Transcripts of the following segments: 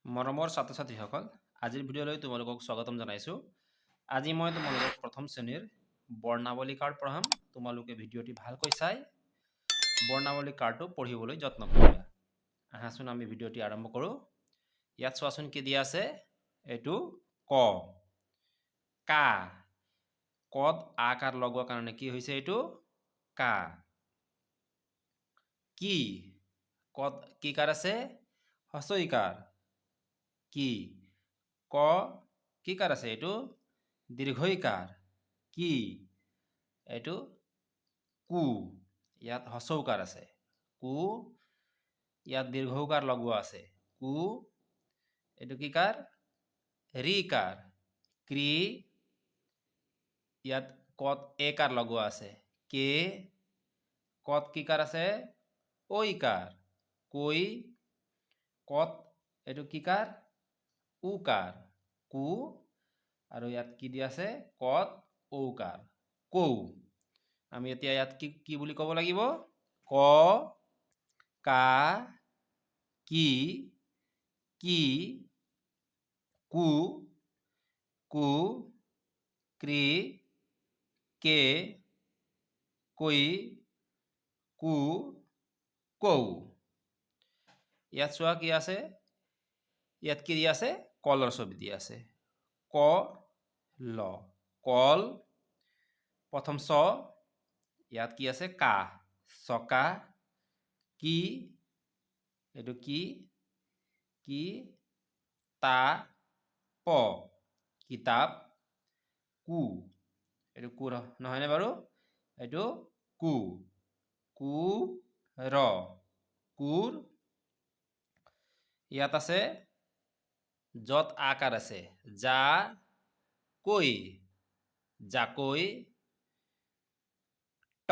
মৰমৰ ছাত্ৰ ছাত্ৰীসকল, আজিৰ ভিডিঅ'লৈ তোমালোকক স্বাগতম জনাইছোঁ। আজি মই তোমালোকক প্ৰথম শ্ৰেণীৰ বৰ্ণাৱলী কাৰ্ড পঢ়াম। তোমালোকে ভিডিঅ'টি ভালকৈ চাই বৰ্ণাৱলী কাৰ্ডটো পঢ়িবলৈ যত্ন কৰিবা। আহাচোন আমি ভিডিঅ'টি আৰম্ভ কৰোঁ। ইয়াত চোৱাচোন কি দিয়া আছে, এইটো ক, কা, কত আকাৰ লগোৱাৰ কাৰণে কি হৈছে, এইটো কা। কি, কত কি কাৰ আছে, হস্ৰ ই কাৰ, কি, ক কি কাৰ আছে, এইটো দীৰ্ঘ ই কাৰ, কি, এইটো কু, ইয়াত হস্ৰ উকাৰ আছে, কু, ইয়াত দীৰ্ঘ উকাৰ লগোৱা আছে, কু, এইটো কি কাৰ, ৰি কাৰ, ক্ৰি, ইয়াত কত এ কাৰ লগোৱা আছে, কে, কত কি কাৰ আছে, ঐ কাৰ, কৈ, কত এইটো কি কাৰ, উকাৰ, কু, আৰু ইয়াত কি দিয়া আছে, কত ঔকাৰ, কৌ। আমি এতিয়া ইয়াত কি বুলি ক'ব লাগিব, ক, কা, কি, কু, কু, ক্ৰি, কে, কৈ, কু, কৌ। ইয়াত চোৱা কি আছে, ইয়াত কি দিয়া আছে, কলৰ ছবি দিয়া আছে, ক, ল, কল, প্ৰথম চ, ইয়াত কি আছে, কা, চকা, কি, এইটো কি, তা, প, কিতাপ, কু, এইটো কু নহয়নে বাৰু, এইটো কু, কু, ৰ, কুৰ, ইয়াত আছে যত আকাৰ আছে, যা, কৈ, জাকৈ, ট,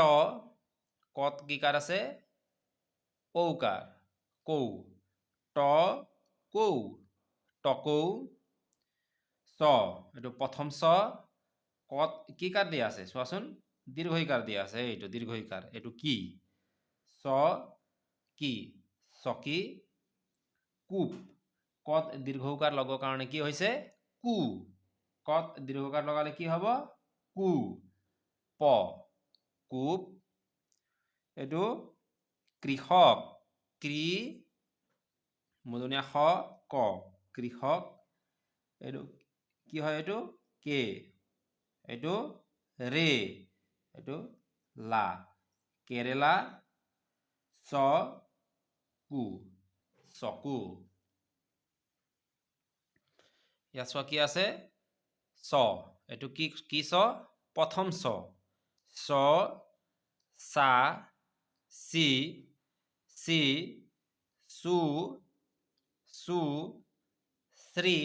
কত কি কাৰ আছে, ঔকাৰ, কৌ, ট, কৌ, টকৌ, চ, এইটো প্ৰথম চ, কত কি কাৰ দিয়া আছে, চোৱাচোন দীৰ্ঘ ই কাৰ দিয়া আছে, এইটো দীৰ্ঘ ই কাৰ, এইটো কি, চ, কি, চকী, কূপ, কত দীৰ্ঘ উকাৰ লগোৱাৰ কাৰণে কি হৈছে, কু, কত দীৰ্ঘ উকাৰ লগালে কি হব, কু, প, কূপ, এইটো কৃষক, কৃ, মূৰ্ধন্য ষ, ক, কৃষক, এইটো কি হয়, এইটো কে, এইটো ৰে, এইটো লা, কেৰেলা, চ, কু, চকু। ইয়াত চোৱা কি আছে, চ, এইটো কি চ, প্ৰথম চ, চ, চা, চি, চি, চু, চু, শ্ৰী,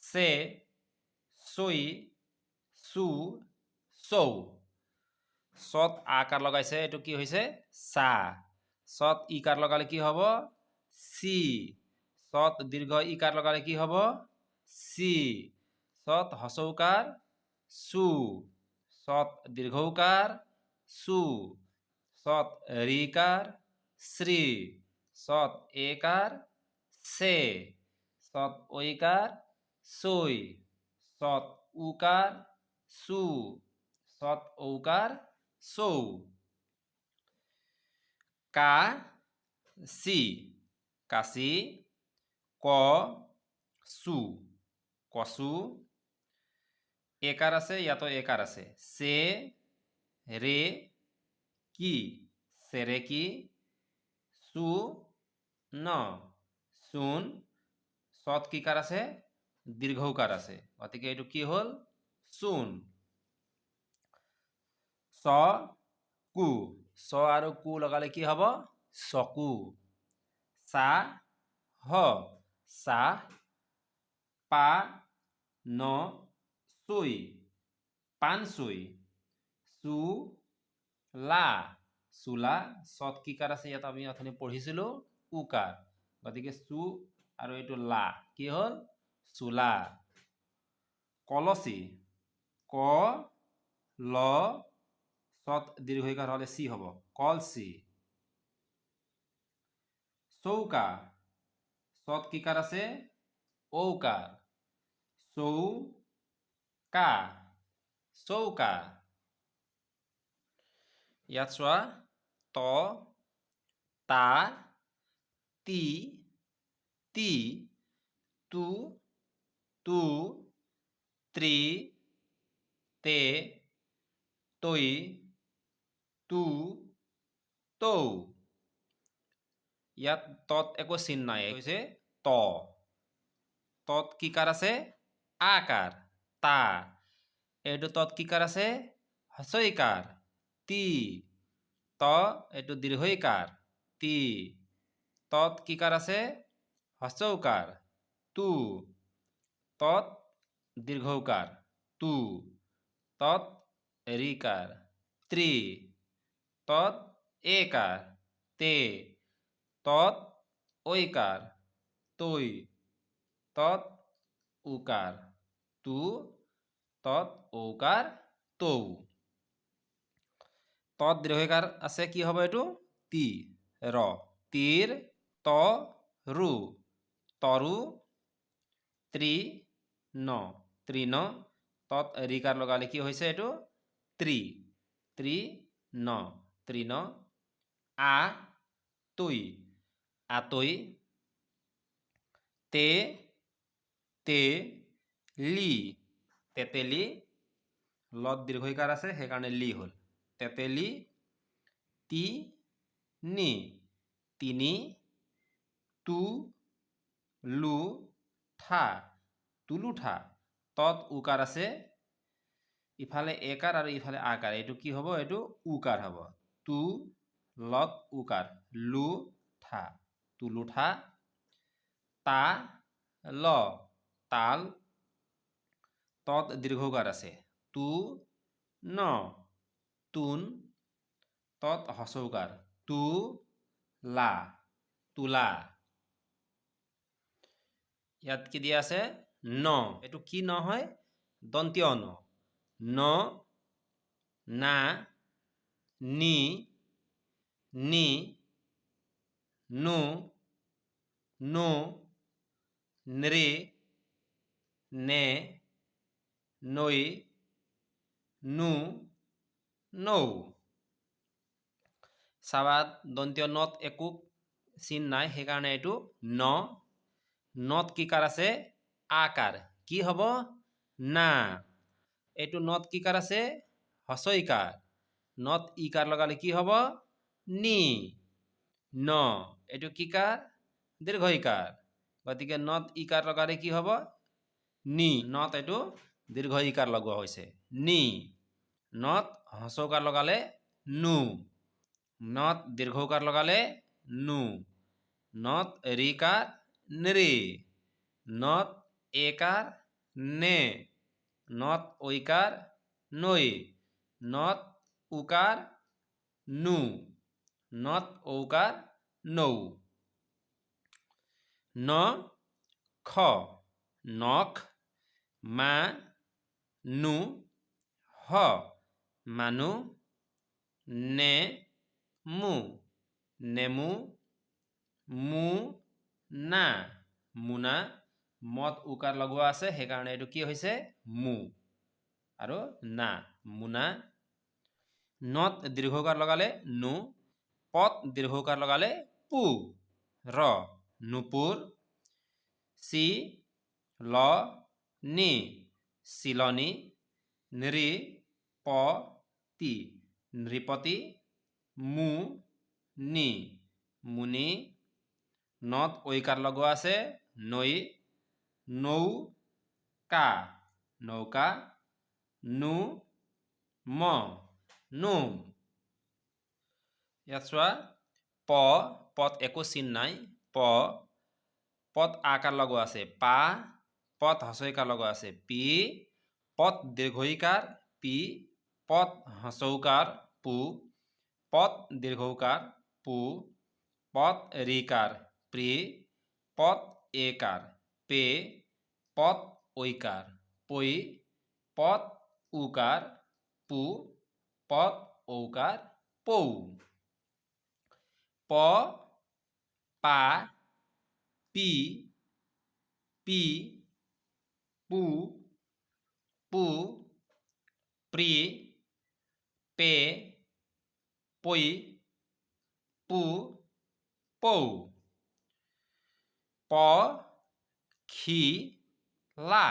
চে, চৈ, চু, চৌ। চত আকাৰ লগাইছে, এইটো কি হৈছে, চা, চত ইকাৰ লগালে কি হব, চি, চত দীৰ্ঘ ইকাৰ লগালে কি হব, চি, চত হস্ৰ উকাৰ, চু, চত দীৰ্ঘ উকাৰ, চু, চত ৰিকাৰ, শ্ৰী, চত একাৰ, চে, চত ঐকাৰ, চৈ, চত উকাৰ, চু, চত ঔকাৰ, চৌ। কা, চি, কাচি, ক, চু, কচু, একাৰ আছে, ইয়াতো একাৰ আছে, চে, ৰে, কি, চেৰেকি, চু, ন, চূণ, চত কি কাৰ আছে, দীৰ্ঘ উকাৰ আছে, গতিকে এইটো কি হল, চূণ। চ, কু, চ আৰু কু লগালে কি হব, চকু। চা, হ, চাহ, পা, ন, চুই, পাণচুই, চু, লা, চুলা, চত কি কাৰ আছে, ইয়াত আমি অথনি পঢ়িছিলো উকাৰ, গতিকে চু আৰু এইটো লা, কি হল, চুলা। কলচি, ক, ল, চত দীৰ্ঘ ইকাৰ হলে চি হব, কলচি। চৌকা, চত কিকাৰ আছে ঔকাৰ চৌকা চৌকা। ইয়াত চোৱা ত তা তি তি তু তু ত্ৰি তে তৈ তু তৌ। ইয়াত তত একো চিন নাই হৈছে ত। তত কিকাৰ আছে আকাৰ তা। এইটো তত কিকাৰ আছে হস্ৰইকাৰ তি। ত এইটো দীৰ্ঘইকাৰ তি। তত কিকাৰ আছে হস্ৰৌকাৰ তু। তত দীৰ্ঘৌকাৰ তু। তত ঋকাৰ ত্ৰি। তত একাৰ তে। তত ঐকাৰ তৈ। তত উকাৰ তু। তত ঔকাৰ তৌ। তত দীৰ্ঘইকাৰ আছে কি হ'ব এইটো তি ৰ তিৰ ত ৰু তৰু ত্ৰি ন তৃণ। তত ৰিকাৰ লগালে কি হৈছে এইটো ত্ৰি ত্ৰি ন তৃণ। আ তৈ আতৈ। তে তে লি তেতেলী। লত দীৰ্ঘইকাৰ আছে সেইকাৰণে লি হ'ল তেতেলী। তি নি তিনি। তু লু ঠা তুলুঠা। তত উকাৰ আছে ইফালে একাৰ আৰু ইফালে আকাৰ এইটো কি হ'ব এইটো উকাৰ হ'ব তু লত উকাৰ লু ঠা তুলুঠা। তা ল তাল। তত দীৰ্ঘৌকাৰ আছে তু ন তুন। তত হস্ৰৌকাৰ তু লা তুলা। ইয়াত কি দিয়া আছে ন। এইটো কি ন হয় দন্তীয় ন ন না নি নি নু নো নৃ নে নৈ নু নৌ। চাবা দন্তীয় নত একো চিন নাই সেইকাৰণে এইটো ন। নত কিকাৰ আছে আকাৰ কি হ'ব না। এইটো নত কিকাৰ আছে হস্ৰইকাৰ নত ইকাৰ লগালে কি হ'ব নি ন। এইটো কিকাৰ দীৰ্ঘইকাৰ গতিকে নত ইকাৰ লগালে কি হ'ব নি। নত এইটো দীৰ্ঘ ইকাৰ লগোৱা হৈছে নি। নত হস্ৰৌকাৰ লগালে নু। নত দীৰ্ঘৌকাৰ লগালে নু। নত ৰিকাৰ নৃ। নত একাৰ নে। নত ঐকাৰ নৈ। নত উকাৰ নু। নত ঔকাৰ নৌ। ন খ নখ মা নু হ মানু। নে মু নেমু। মু না মোনা। মত উকাৰ লগোৱা আছে সেইকাৰণে এইটো কি হৈছে মু আৰু না মোনা। নত দীৰ্ঘৌকাৰ লগালে নু। পত দীৰ্ঘৌকাৰ লগালে পু ৰ নুপুৰ। চি ল নি চিলনি। নৃ প তি নৃপতি। মু নি মুনি। নত ঐকাৰ লগোৱা আছে নৈ নৌ কা নৌকা। নু ম নোম। ইয়াত চোৱা প পত একো চিন নাই প। পত আকাৰ লগোৱা আছে পা। পত হস্ৰইকাৰ লগোৱা আছে পি। পত দীৰ্ঘইকাৰ পি। পত হস্ৰৌকাৰ পু। পত দীৰ্ঘৌকাৰ পু। পত ঋকাৰ প্ৰি। পত একাৰ পে। পত ঐকাৰ পৈ। পত উকাৰ পু। পত ঔকাৰ পৌ। প পা পি পি পু পু প্ৰি পে পই পু পৌ প খি লা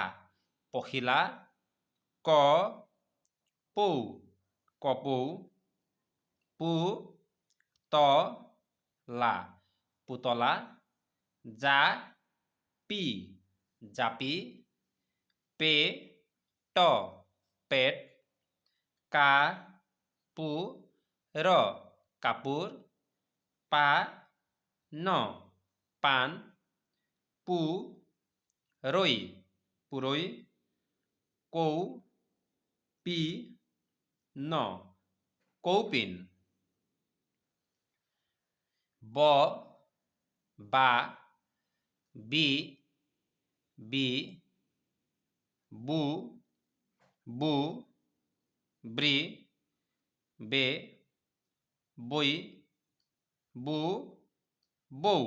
পখিলা ক পৌ কপৌ পু ত লা পুতলা যা পি জাপি পে ট পেট কা পু ৰ কাপোৰ পা ন পাণ পু ৰৈ পুৰৈ কৌ পি ন কৌপিন ব বা বি বি বু বু ব্ৰি বে বই বু বৌ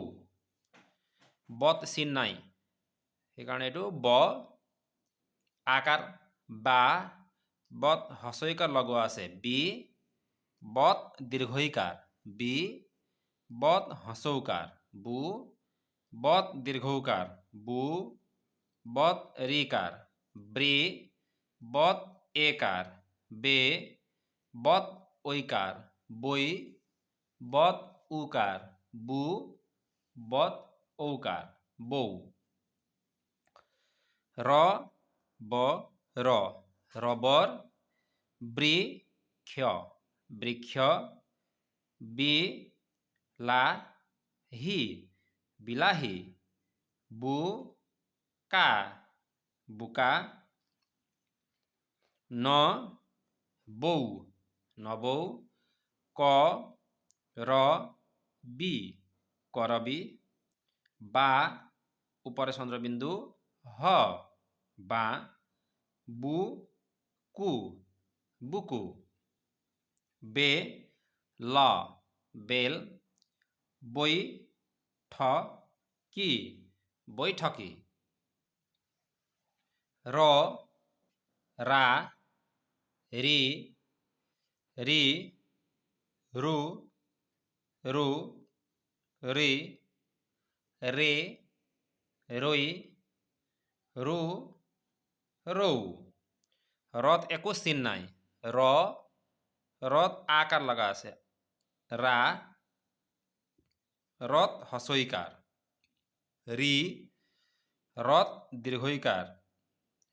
বত চিন নাই সেইকাৰণে এইটো ব আকাৰ বা বত হস্ৰইকাৰ লগোৱা আছে বি বত দীৰ্ঘইকাৰ বি বত হস্ৰৌকাৰ বু বত দীৰ্ঘৌকাৰ বু বত ৰিকাৰ ব্ৰি বত একাৰ বে বত ঐকাৰ বৈ বত উকাৰ বু বত ঔকাৰ বৌ ৰ ব ৰ ৰবৰ বৃক্ষ বৃক্ষ বি লা হি বিলাহী বু কা বোকা ন বৌ নবৌ ক ৰ বি কৰবি বা উপরে চন্দ্রবিন্দু হ বা বু কু বুকু বে ল বেল বৈ ঠ কি বৈঠকি ৰ ৰা ৰি ৰি ৰু ৰু ৰি ৰে ৰৈ ৰু ৰৌ ৰত একো চিন নাই ৰত আকাৰ লগা আছে ৰা ৰত হস্ৰইকাৰ ৰি ৰত দীৰ্ঘইকাৰ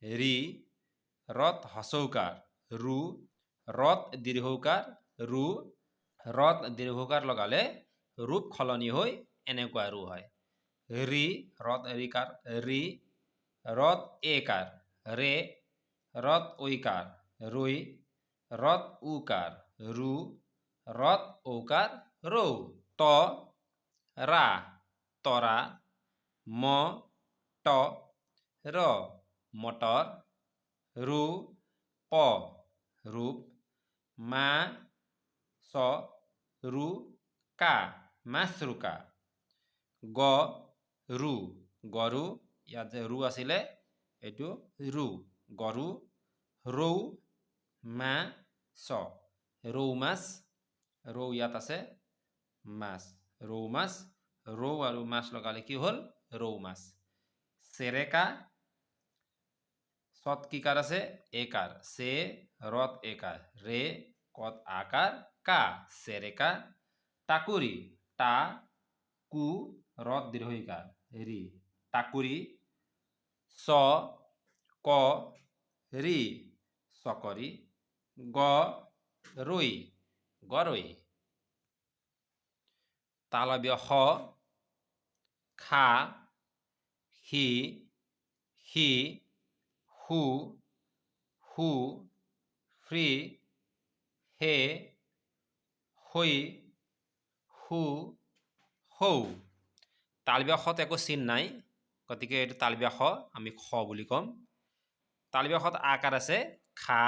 ৰি ৰত হস্ৰৌকাৰ ৰু ৰত দীৰ্ঘৌকাৰ ৰু ৰত দীৰ্ঘৌকাৰ লগালে ৰূপ সলনি হৈ এনেকুৱা ৰু হয় ৰি ৰত ৰিকাৰ ৰি ৰত একাৰ ৰে ৰত ঐকাৰ ৰৈ ৰত উকাৰ ৰু ৰত ঔকাৰ ৰৌ ত ৰা তৰা ম ট ৰ মটৰ ৰু প ৰূপ মা চ ৰু কা মাছৰুকা গ ৰু গৰু ইয়াত যে ৰু আছিলে এইটো ৰু গৰু ৰৌ মা চ ৰৌ মাছ ৰৌ ইয়াত আছে মাছ ৰৌ মাছ ৰৌ আৰু মাছ লগালে কি হল ৰৌ মাছ চেৰেকা চত কিকাৰ আছে একাৰ সে ৰত একাৰ ৰে কত আকাৰ কা চেৰেকা টাকুৰি টা কু ৰত দীৰ্ঘইকাৰ ৰি টাকুৰি চ ক ৰি চকৰি গ ৰৈ গৰৈ তালব্য শ খা হি হি হু হু ফ্ৰী হে হৈ হু হৌ তালব্য শত একো চিন নাই গতিকে এইটো তালব্য শ আমি খ বুলি ক'ম তালব্য শত আকাৰ আছে খা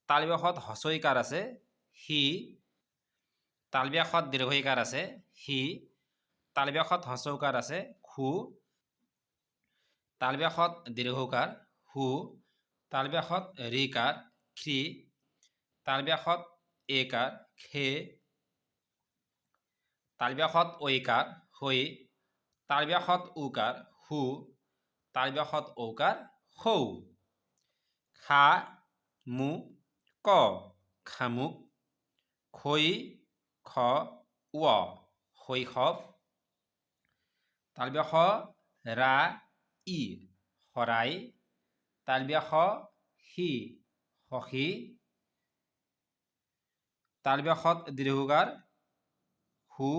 তালব্য শত হস্ৰইকাৰ আছে হি তালব্য শত দীৰ্ঘইকাৰ আছে হি তালব্য শত হস্ৰৌকাৰ আছে হু তালব্যাসত দীৰ্ঘকাৰ হু তালব্যাসত ৰিকাৰ খ্ৰী তালব্যাসত একাৰ খে তালব্যাসত ঐকাৰ হৈ তালব্যাসত উকাৰ হু তালব্যাসত ঔকাৰ হৌ খা মু ক খামুক খৈ খ ৱ শৈশৱ তালব্যাস ৰা ই শৰাই তালব্যাস সি সখী তালব্যাসত দীৰ্ঘকাৰ হু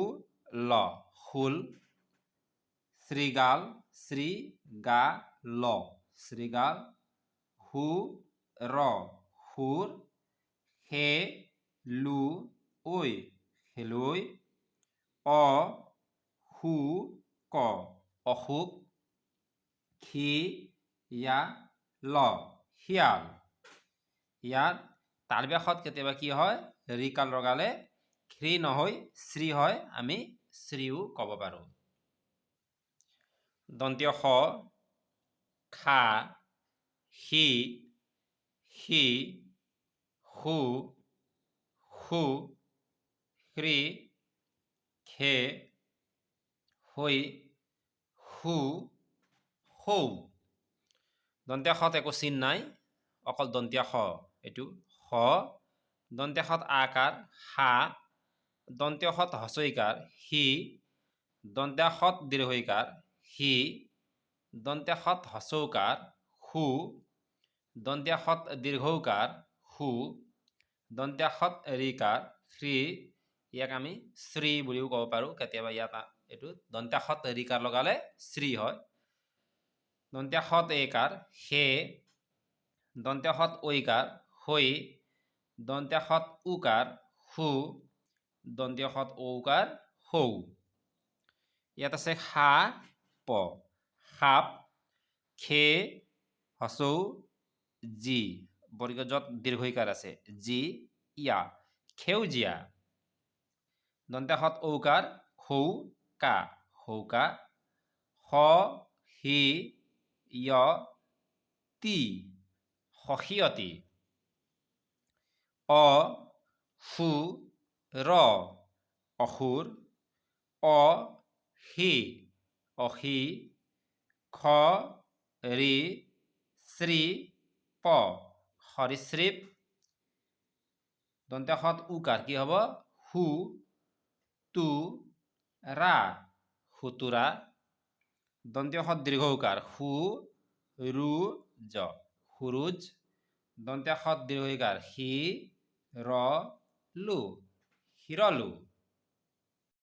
ল হুল শ্রীগাল শ্রী গা ল শ্রীগাল হু র হুর হে লু ঐ হেলুই অ হু ক অসুখ খি ইয়া ল শিয়াল ইয়াত তালব্যাসত কেতিয়াবা কি হয় ৰিকাল লগালে খ্ৰী নহয় শ্ৰী হয় আমি শ্ৰীও ক'ব পাৰোঁ দন্তীয় খ খা সি হি হু হু খ্ৰী খে হৈ হু হৌ দন্তীয় খত একো চিন নাই অকল দন্তীয় খ এইটো খ দন্তীয় খত আকাৰ হা দন্তীয় খত হস্যইকাৰ হি দন্তীয় খত দীৰ্ঘইকাৰ হি দন্তীয় খত হস্যৌকাৰ হু দন্তীয় খত দীৰ্ঘৌকাৰ হু দন্তীয় খত ৰিকাৰ শ্ৰী ইয়াক আমি শ্ৰী বুলিও ক'ব পাৰোঁ কেতিয়াবা ইয়াত এইটো দন্তীয় খত ৰিকাৰ লগালে শ্ৰী হয় দন্তীয় খত একাৰ হে দন্তীয় খত ঐকাৰ হৈ দন্তীয় খত উকাৰ হু দন্তীয় খত ঔকাৰ হৌ ইয়াত আছে খা প সাপ খে হচৌ জি বৰ্গ য'ত দীৰ্ঘইকাৰ আছে জি ইয়া সেউজীয়া দন্তীয় খত ঔকাৰ হৌ কা হৌকা হ হি য় তি সখীয়তী অ সু ৰ অসুৰ অ হি অসি খ ৰি শ্ৰী প সৰীসৃপ দন্তীয় খত উকাৰ কি হ'ব হু তু ৰা হুতুৰা দন্তীয় খত দীৰ্ঘ উকাৰ হু ৰু জ হুৰুজ দন্তীয় খত দীৰ্ঘ ইকাৰ হি ৰ লু হিৰলু